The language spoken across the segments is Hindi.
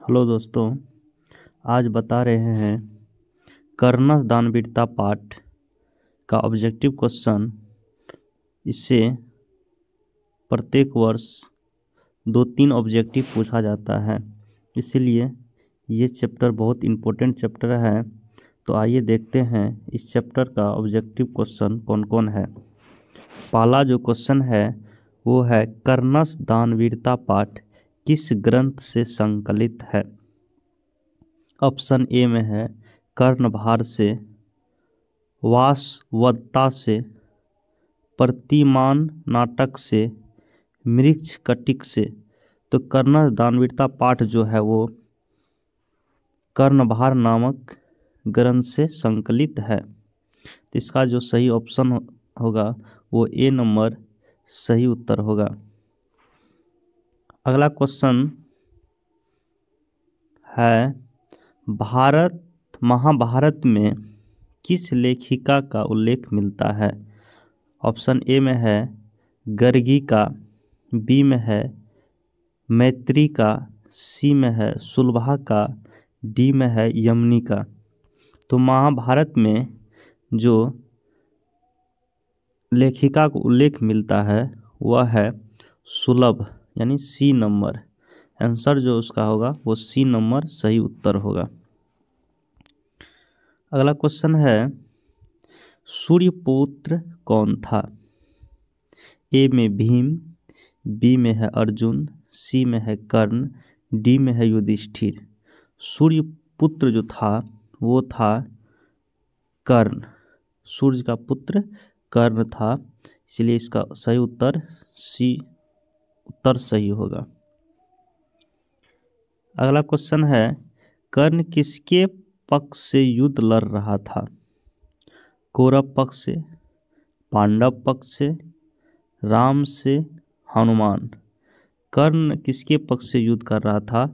हेलो दोस्तों, आज बता रहे हैं कर्णस दानवीरता पाठ का ऑब्जेक्टिव क्वेश्चन। इससे प्रत्येक वर्ष 2-3 ऑब्जेक्टिव पूछा जाता है, इसलिए ये चैप्टर बहुत इम्पोर्टेंट चैप्टर है। तो आइए देखते हैं इस चैप्टर का ऑब्जेक्टिव क्वेश्चन कौन कौन है। पहला जो क्वेश्चन है वो है कर्णस दानवीरता पाठ किस ग्रंथ से संकलित है। ऑप्शन ए में है कर्णभार से, वासवदत्ता से, प्रतिमान नाटक से, मृच्छकटिक से। तो कर्णस दानवीरता पाठ जो है वो कर्णभार नामक ग्रंथ से संकलित है। तो इसका जो सही ऑप्शन होगा वो ए नंबर सही उत्तर होगा। अगला क्वेश्चन है महाभारत में किस लेखिका का उल्लेख मिलता है। ऑप्शन ए में है गर्गी का, बी में है मैत्री का, सी में है सुलभा का, डी में है यमनी का। तो महाभारत में जो लेखिका को उल्लेख मिलता है वह है सुलभ, यानी सी नंबर। आंसर जो उसका होगा वो सी नंबर सही उत्तर होगा। अगला क्वेश्चन है सूर्यपुत्र कौन था। ए में भीम, बी में है अर्जुन, सी में है कर्ण, डी में है युधिष्ठिर। सूर्यपुत्र जो था वो था कर्ण। सूर्य का पुत्र कर्ण था, इसलिए इसका सही उत्तर सी उत्तर सही होगा। अगला क्वेश्चन है कर्ण किसके पक्ष से युद्ध लड़ रहा था। कौरव पक्ष से, पांडव पक्ष से, राम से, हनुमान। कर्ण किसके पक्ष से युद्ध कर रहा था,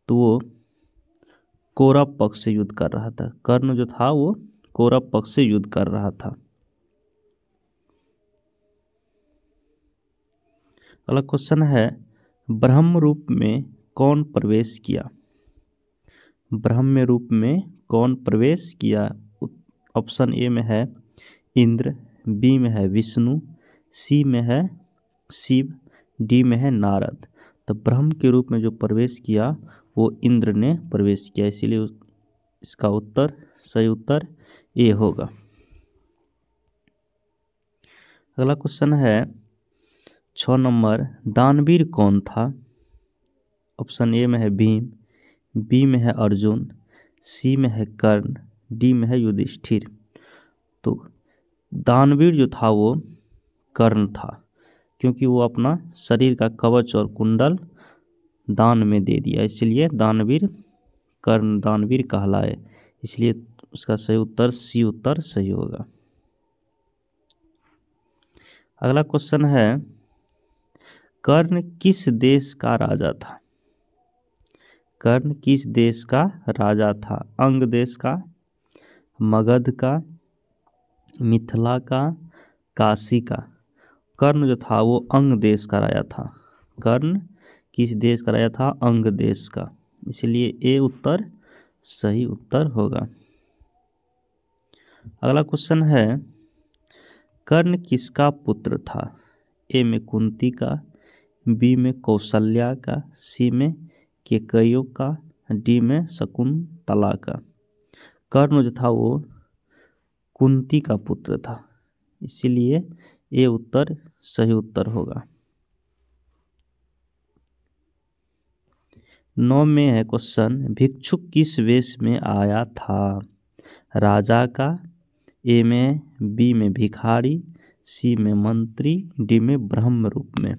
तो वो कौरव पक्ष से युद्ध कर रहा था। कर्ण जो था वो कौरव पक्ष से युद्ध कर रहा था। अगला क्वेश्चन है ब्रह्म रूप में कौन प्रवेश किया। ब्रह्म रूप में कौन प्रवेश किया। ऑप्शन ए में है इंद्र, बी में है विष्णु, सी में है शिव, डी में है नारद। तो ब्रह्म के रूप में जो प्रवेश किया वो इंद्र ने प्रवेश किया, इसीलिए इसका उत्तर सही उत्तर ए होगा। अगला क्वेश्चन है 6 नंबर दानवीर कौन था। ऑप्शन ए में है भीम, बी में है अर्जुन, सी में है कर्ण, डी में है युधिष्ठिर। तो दानवीर जो था वो कर्ण था, क्योंकि वो अपना शरीर का कवच और कुंडल दान में दे दिया, इसलिए दानवीर कर्ण दानवीर कहलाए। इसलिए उसका सही उत्तर सी उत्तर सही होगा। अगला क्वेश्चन है कर्ण किस देश का राजा था। कर्ण किस देश का राजा था। अंग देश का, मगध का, मिथिला का, काशी का। कर्ण जो था वो अंग देश का राजा था। कर्ण किस देश का राजा था, अंग देश का, इसलिए ए उत्तर सही उत्तर होगा। अगला क्वेश्चन है कर्ण किसका पुत्र था। ए में कुंती का, बी में कौशल्या का, सी में केकयो का, डी में शकुंतला का। कर्ण जो था वो कुंती का पुत्र था, इसीलिए ये उत्तर सही उत्तर होगा। 9 में है क्वेश्चन भिक्षुक किस वेश में आया था। राजा का, ए में, बी में भिखारी, सी में मंत्री, डी में ब्रह्म रूप में।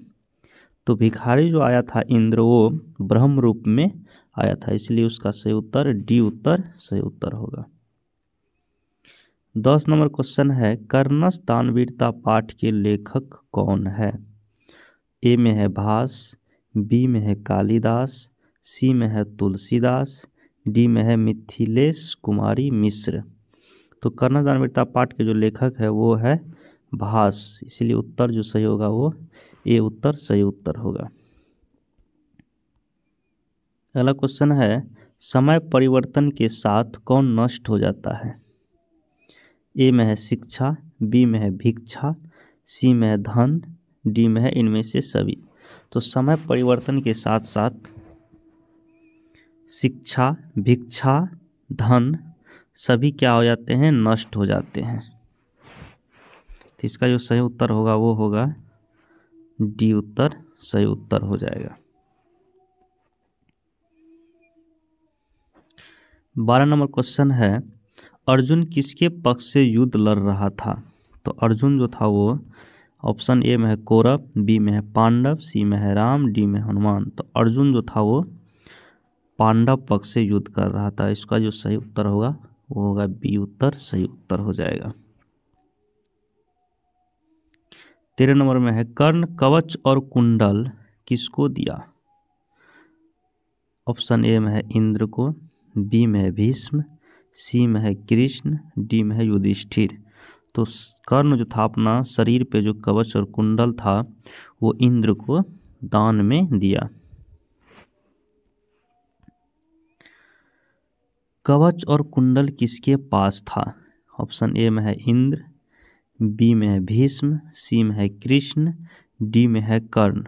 तो भिखारी जो आया था इंद्र वो ब्रह्म रूप में आया था, इसलिए उसका सही उत्तर डी उत्तर सही उत्तर होगा। 10 नंबर क्वेश्चन है कर्णस दानवीरता पाठ के लेखक कौन है। ए में है भास, बी में है कालिदास, सी में है तुलसीदास, डी में है मिथिलेश कुमारी मिश्र। तो कर्णस दानवीरता पाठ के जो लेखक है वो है भास, इसलिए उत्तर जो सही होगा वो ए उत्तर सही उत्तर होगा। अगला क्वेश्चन है, समय परिवर्तन के साथ कौन नष्ट हो जाता है? ए में है शिक्षा, बी में है भिक्षा, सी में है धन, डी में है इनमें से सभी। तो समय परिवर्तन के साथ साथ शिक्षा, भिक्षा, धन सभी क्या हो जाते हैं? नष्ट हो जाते हैं। तो इसका जो सही उत्तर होगा वो होगा डी उत्तर सही उत्तर हो जाएगा। 12 नंबर क्वेश्चन है, अर्जुन किसके पक्ष से युद्ध लड़ रहा था? तो अर्जुन जो था वो ऑप्शन ए में है कौरव, बी में है पांडव, सी में है राम, डी में हनुमान। तो अर्जुन जो था वो पांडव पक्ष से युद्ध कर रहा था। इसका जो सही उत्तर होगा वो होगा बी उत्तर सही उत्तर हो जाएगा। 13 नंबर में है, कर्ण कवच और कुंडल किसको दिया? ऑप्शन ए में है इंद्र को, बी में है भीष्म, सी में है कृष्ण, डी में है युधिष्ठिर। तो कर्ण जो था अपना शरीर पे जो कवच और कुंडल था वो इंद्र को दान में दिया। कवच और कुंडल किसके पास था? ऑप्शन ए में है इंद्र, बी में है भीष्म, सी में है कृष्ण, डी में है कर्ण।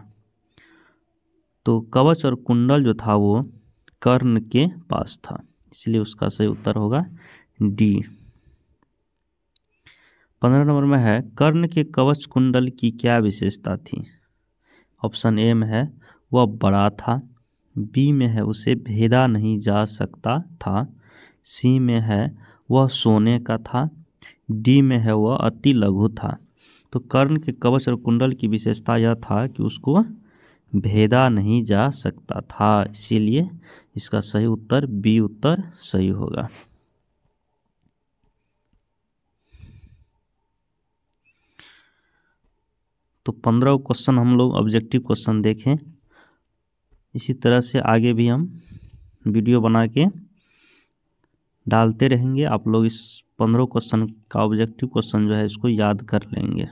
तो कवच और कुंडल जो था वो कर्ण के पास था, इसलिए उसका सही उत्तर होगा डी। 15 नंबर में है, कर्ण के कवच कुंडल की क्या विशेषता थी? ऑप्शन ए में है वह बड़ा था, बी में है उसे भेदा नहीं जा सकता था, सी में है वह सोने का था, डी में है वह अति लघु था। तो कर्ण के कवच और कुंडल की विशेषता यह था कि उसको भेदा नहीं जा सकता था, इसीलिए इसका सही उत्तर बी उत्तर सही होगा। तो 15 क्वेश्चन हम लोग ऑब्जेक्टिव क्वेश्चन देखें। इसी तरह से आगे भी हम वीडियो बना के डालते रहेंगे। आप लोग इस 15 क्वेश्चन का ऑब्जेक्टिव क्वेश्चन जो है इसको याद कर लेंगे।